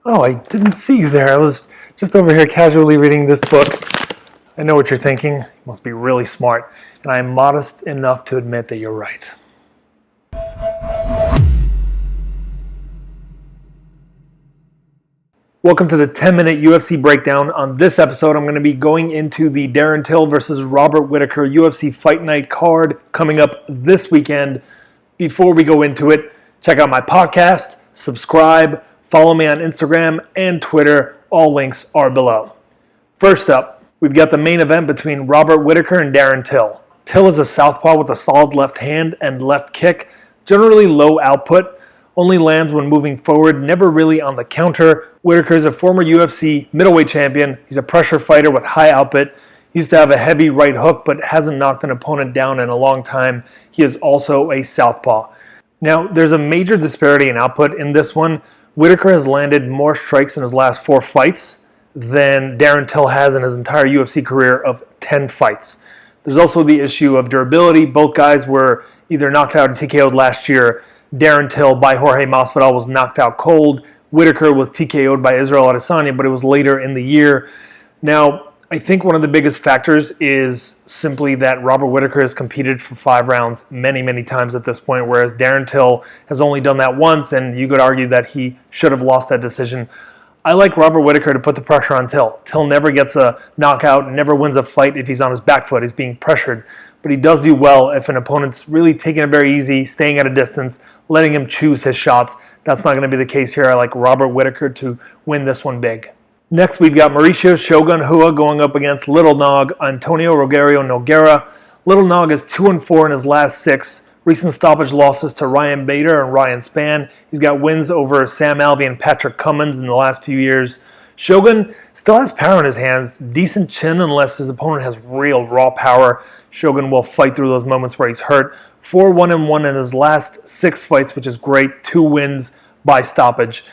Oh, I didn't see you there. I was just over here casually reading this book. I know what you're thinking. You must be really smart. And I am modest enough to admit that you're right. Welcome to the 10-minute UFC breakdown. On this episode, I'm going to be going into the Darren Till versus Robert Whittaker UFC Fight Night card coming up this weekend. Before we go into it, check out my podcast, subscribe, follow me on Instagram and Twitter. All links are below. First up, we've got the main event between Robert Whittaker and Darren Till. Till is a southpaw with a solid left hand and left kick, generally low output, only lands when moving forward, never really on the counter. Whittaker is a former UFC middleweight champion. He's a pressure fighter with high output. He used to have a heavy right hook, but hasn't knocked an opponent down in a long time. He is also a southpaw. Now, there's a major disparity in output in this one. Whittaker has landed more strikes in his last 4 fights than Darren Till has in his entire UFC career of 10 fights. There's also the issue of durability. Both guys were either knocked out or TKO'd last year. Darren Till by Jorge Masvidal was knocked out cold. Whittaker was TKO'd by Israel Adesanya, but it was later in the year. Now, I think one of the biggest factors is simply that Robert Whittaker has competed for 5 rounds many, many times at this point, whereas Darren Till has only done that once, and you could argue that he should have lost that decision. I like Robert Whittaker to put the pressure on Till. Till never gets a knockout, never wins a fight if he's on his back foot, he's being pressured. But he does do well if an opponent's really taking it very easy, staying at a distance, letting him choose his shots. That's not going to be the case here. I like Robert Whittaker to win this one big. Next, we've got Mauricio Shogun Rua going up against Little Nog, Antonio Rogerio Nogueira. Little Nog is 2-4 in his last 6. Recent stoppage losses to Ryan Bader and Ryan Spann. He's got wins over Sam Alvey and Patrick Cummins in the last few years. Shogun still has power in his hands, decent chin unless his opponent has real raw power. Shogun will fight through those moments where he's hurt. 4-1-1 in his last 6 fights, which is great. 2 wins by stoppage.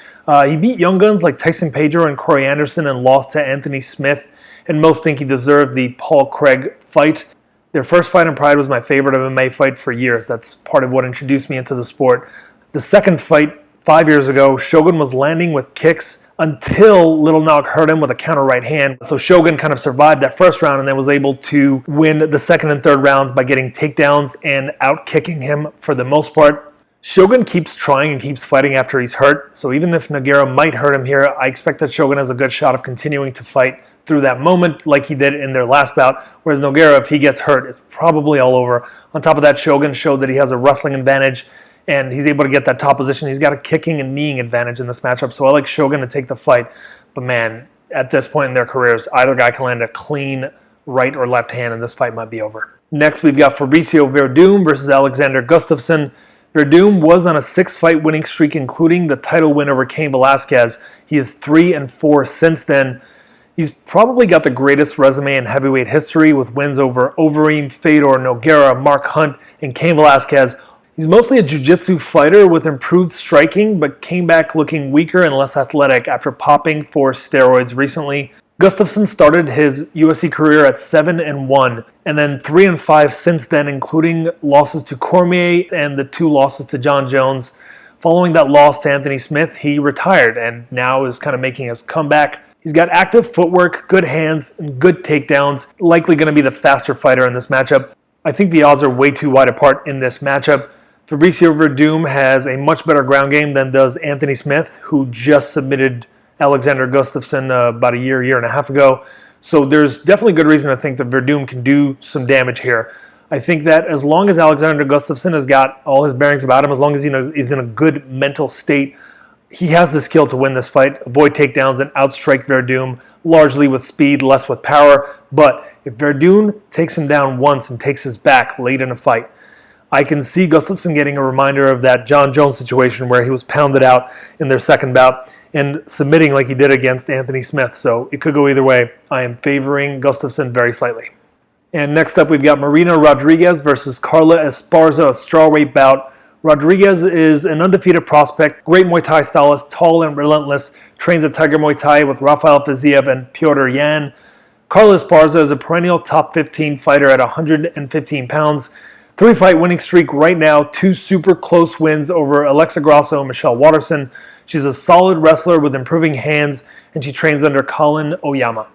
He beat young guns like Tyson Pedro and Corey Anderson and lost to Anthony Smith, and most think he deserved the Paul Craig fight. Their first fight in Pride was my favorite MMA fight for years. That's part of what introduced me into the sport. The second fight, 5 years ago, Shogun was landing with kicks until Little Nog hurt him with a counter right hand. So Shogun kind of survived that first round and then was able to win the second and third rounds by getting takedowns and out-kicking him for the most part. Shogun keeps trying and keeps fighting after he's hurt. So even if Nogueira might hurt him here, I expect that Shogun has a good shot of continuing to fight through that moment like he did in their last bout. Whereas Nogueira, if he gets hurt, it's probably all over. On top of that, Shogun showed that he has a wrestling advantage and he's able to get that top position. He's got a kicking and kneeing advantage in this matchup, so I like Shogun to take the fight. But man, at this point in their careers, either guy can land a clean right or left hand, and this fight might be over. Next, we've got Fabricio Verdun versus Alexander Gustafsson. Verdun was on a 6-fight winning streak, including the title win over Cain Velasquez. He is 3-4 since then. He's probably got the greatest resume in heavyweight history with wins over Overeem, Fedor, Nogueira, Mark Hunt, and Cain Velasquez. He's mostly a jiu-jitsu fighter with improved striking, but came back looking weaker and less athletic after popping for steroids recently. Gustafsson started his UFC career at 7-1, and then 3-5 since then, including losses to Cormier and the 2 losses to John Jones. Following that loss to Anthony Smith, he retired and now is kind of making his comeback. He's got active footwork, good hands, and good takedowns. Likely going to be the faster fighter in this matchup. I think the odds are way too wide apart in this matchup. Fabricio Verdun has a much better ground game than does Anthony Smith, who just submitted Alexander Gustafsson about a year and a half ago. So there's definitely good reason to think that Verdun can do some damage here. I think that as long as Alexander Gustafsson has got all his bearings about him, as long as he knows he's in a good mental state, he has the skill to win this fight, avoid takedowns, and outstrike Verdun, largely with speed, less with power. But if Verdun takes him down once and takes his back late in a fight, I can see Gustafsson getting a reminder of that John Jones situation where he was pounded out in their second bout and submitting like he did against Anthony Smith. So it could go either way. I am favoring Gustafsson very slightly. And next up, we've got Marina Rodriguez versus Carla Esparza, a strawweight bout. Rodriguez is an undefeated prospect, great Muay Thai stylist, tall and relentless, trains at Tiger Muay Thai with Rafael Fiziev and Piotr Yan. Carla Esparza is a perennial top 15 fighter at 115 pounds. 3-fight winning streak right now, 2 super close wins over Alexa Grasso and Michelle Waterson. She's a solid wrestler with improving hands, and she trains under Colin Oyama.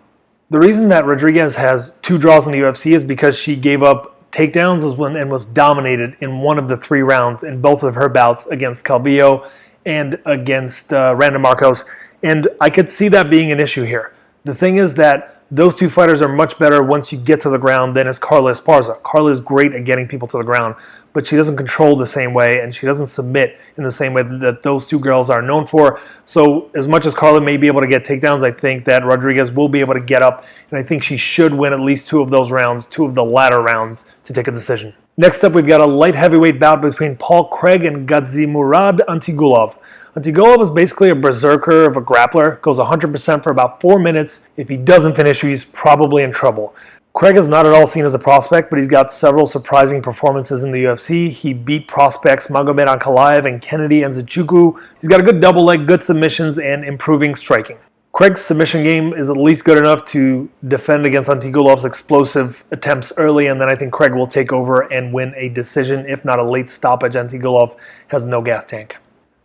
The reason that Rodriguez has 2 draws in the UFC is because she gave up takedowns and was dominated in one of the 3 rounds in both of her bouts against Calvillo and against Randa Marcos. And I could see that being an issue here. The thing is that those 2 fighters are much better once you get to the ground than is Carla Esparza. Carla is great at getting people to the ground, but she doesn't control the same way, and she doesn't submit in the same way that those 2 girls are known for. So as much as Carla may be able to get takedowns, I think that Rodriguez will be able to get up, and I think she should win at least 2 of those rounds, 2 of the latter rounds, to take a decision. Next up, we've got a light heavyweight bout between Paul Craig and Gadzimurad Antigolov. Antigolov is basically a berserker of a grappler, goes 100% for about 4 minutes. If he doesn't finish, he's probably in trouble. Craig is not at all seen as a prospect, but he's got several surprising performances in the UFC. He beat prospects Magomedov Ankalaev and Kennedy Nzechukwu. He's got a good double leg, good submissions, and improving striking. Craig's submission game is at least good enough to defend against Antigolov's explosive attempts early, and then I think Craig will take over and win a decision, if not a late stoppage. Antigolov has no gas tank.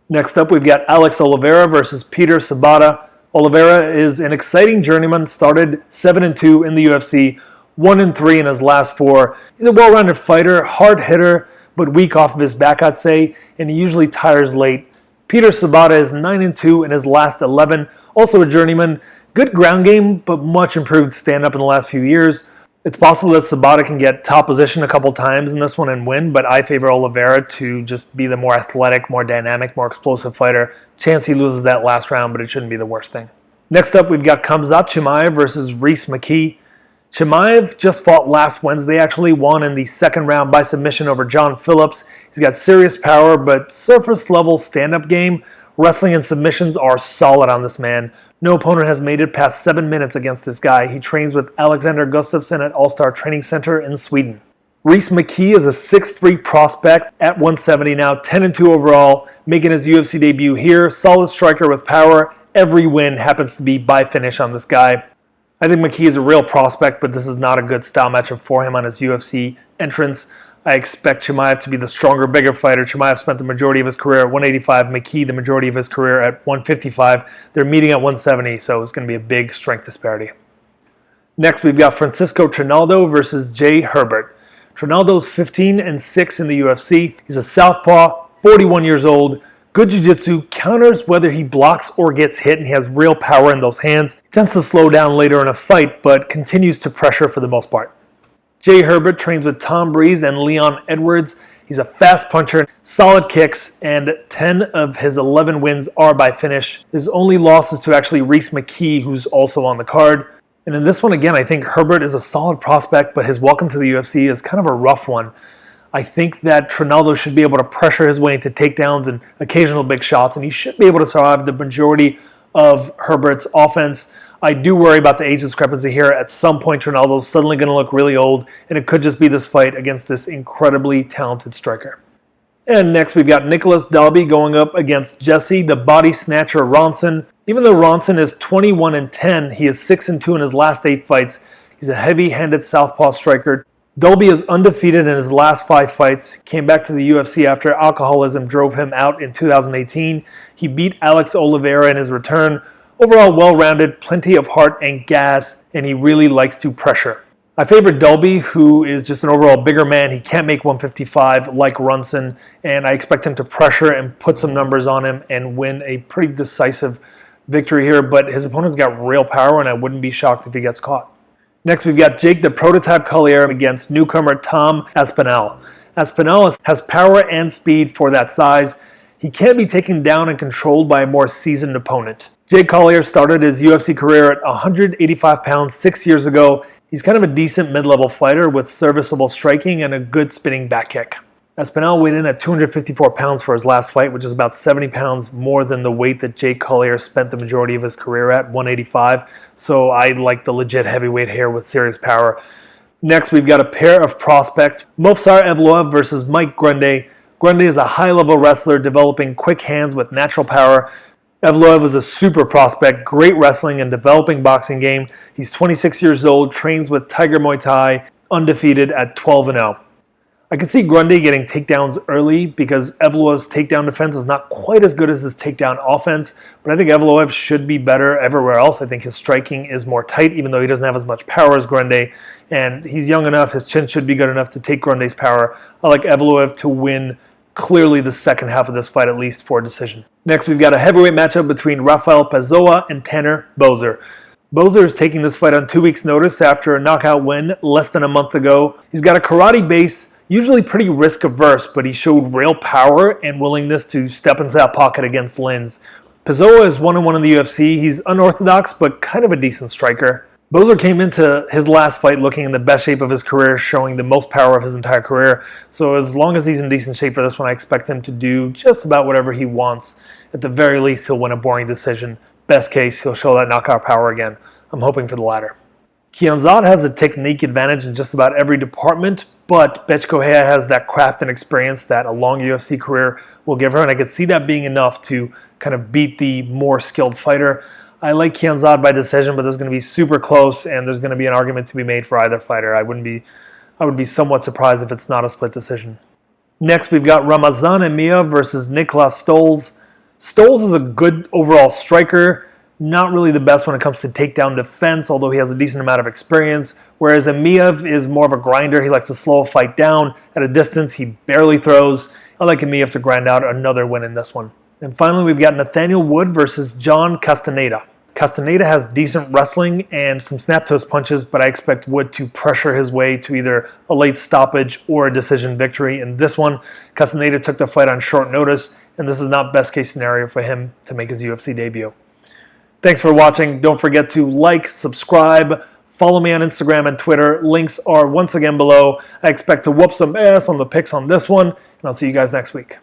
Next up, we've got Alex Oliveira versus Peter Sabata. Oliveira is an exciting journeyman, started 7-2 in the UFC, 1-3 in his last 4. He's a well-rounded fighter, hard hitter, but weak off of his back, I'd say, and he usually tires late. Peter Sabata is 9-2 in his last 11, also a journeyman. Good ground game, but much improved stand-up in the last few years. It's possible that Sabata can get top position a couple times in this one and win, but I favor Oliveira to just be the more athletic, more dynamic, more explosive fighter. Chance he loses that last round, but it shouldn't be the worst thing. Next up, we've got Khamzat Chimaev versus McKee. Chimaev just fought last Wednesday, actually won in the 2nd round by submission over John Phillips. He's got serious power, but surface-level stand-up game. Wrestling and submissions are solid on this man. No opponent has made it past 7 minutes against this guy. He trains with Alexander Gustafsson at All-Star Training Center in Sweden. McKee is a 6'3 prospect at 170 now, 10-2 overall, making his UFC debut here. Solid striker with power. Every win happens to be by finish on this guy. I think McKee is a real prospect, but this is not a good style matchup for him on his UFC entrance. I expect Chimaev to be the stronger, bigger fighter. Chimaev spent the majority of his career at 185. McKee, the majority of his career at 155. They're meeting at 170, so it's going to be a big strength disparity. Next, we've got Francisco Trinaldo versus Jay Herbert. Trinaldo's 15-6 in the UFC. He's a southpaw, 41 years old. Good jiu-jitsu, counters whether he blocks or gets hit, and he has real power in those hands. He tends to slow down later in a fight, but continues to pressure for the most part. Jay Herbert trains with Tom Breeze and Leon Edwards. He's a fast puncher, solid kicks, and 10 of his 11 wins are by finish. His only loss is to actually McKee, who's also on the card. And in this one, again, I think Herbert is a solid prospect, but his welcome to the UFC is kind of a rough one. I think that Trinaldo should be able to pressure his way into takedowns and occasional big shots, and he should be able to survive the majority of Herbert's offense. I do worry about the age discrepancy here. At some point, Trinaldo's suddenly going to look really old, and it could just be this fight against this incredibly talented striker. And next, we've got Nicholas Dalby going up against Jesse, the body snatcher Ronson. Even though Ronson is 21-10, he is 6-2 in his last 8 fights. He's a heavy-handed southpaw striker. Dalby is undefeated in his last 5 fights, came back to the UFC after alcoholism drove him out in 2018. He beat Alex Oliveira in his return. Overall well-rounded, plenty of heart and gas, and he really likes to pressure. I favor Dalby, who is just an overall bigger man. He can't make 155 like Ronson, and I expect him to pressure and put some numbers on him and win a pretty decisive victory here, but his opponent's got real power, and I wouldn't be shocked if he gets caught. Next, we've got Jake the Prototype Collier against newcomer Tom Aspinall. Aspinall has power and speed for that size. He can't be taken down and controlled by a more seasoned opponent. Jake Collier started his UFC career at 185 pounds 6 years ago. He's kind of a decent mid-level fighter with serviceable striking and a good spinning back kick. Aspinall weighed in at 254 pounds for his last fight, which is about 70 pounds more than the weight that Jake Collier spent the majority of his career at, 185. So I like the legit heavyweight here with serious power. Next, we've got a pair of prospects, Movsar Evloev versus Mike Grundy. Grundy is a high-level wrestler developing quick hands with natural power. Evloev is a super prospect, great wrestling and developing boxing game. He's 26 years old, trains with Tiger Muay Thai, undefeated at 12-0. I can see Grundy getting takedowns early because Evloev's takedown defense is not quite as good as his takedown offense, but I think Evloev should be better everywhere else. I think his striking is more tight, even though he doesn't have as much power as Grundy, and he's young enough, his chin should be good enough to take Grundy's power. I like Evloev to win clearly the second half of this fight, at least for a decision. Next, we've got a heavyweight matchup between Rafael Pazoa and Tanner Boser. Boser is taking this fight on 2 weeks' notice after a knockout win less than a month ago. He's got a karate base, usually pretty risk-averse, but he showed real power and willingness to step into that pocket against Linz. Pazoa is 1-1 in the UFC. He's unorthodox, but kind of a decent striker. Boser came into his last fight looking in the best shape of his career, showing the most power of his entire career. So as long as he's in decent shape for this one, I expect him to do just about whatever he wants. At the very least, he'll win a boring decision. Best case, he'll show that knockout power again. I'm hoping for the latter. Kianzad has a technique advantage in just about every department, but Bethe Correia has that craft and experience that a long UFC career will give her, and I could see that being enough to kind of beat the more skilled fighter. I like Kianzad by decision, but this is going to be super close, and there's going to be an argument to be made for either fighter. I would be somewhat surprised if it's not a split decision. Next, we've got Ramazan Emeev versus Niklas Stolz. Stolz is a good overall striker, not really the best when it comes to takedown defense, although he has a decent amount of experience, whereas Emeev is more of a grinder. He likes to slow a fight down. At a distance, he barely throws. I like Emeev to grind out another win in this one. And finally, we've got Nathaniel Wood versus John Castaneda. Castaneda has decent wrestling and some snap to his punches, but I expect Wood to pressure his way to either a late stoppage or a decision victory. In this one, Castaneda took the fight on short notice, and this is not best case scenario for him to make his UFC debut. Thanks for watching. Don't forget to like, subscribe, follow me on Instagram and Twitter. Links are once again below. I expect to whoop some ass on the picks on this one, and I'll see you guys next week.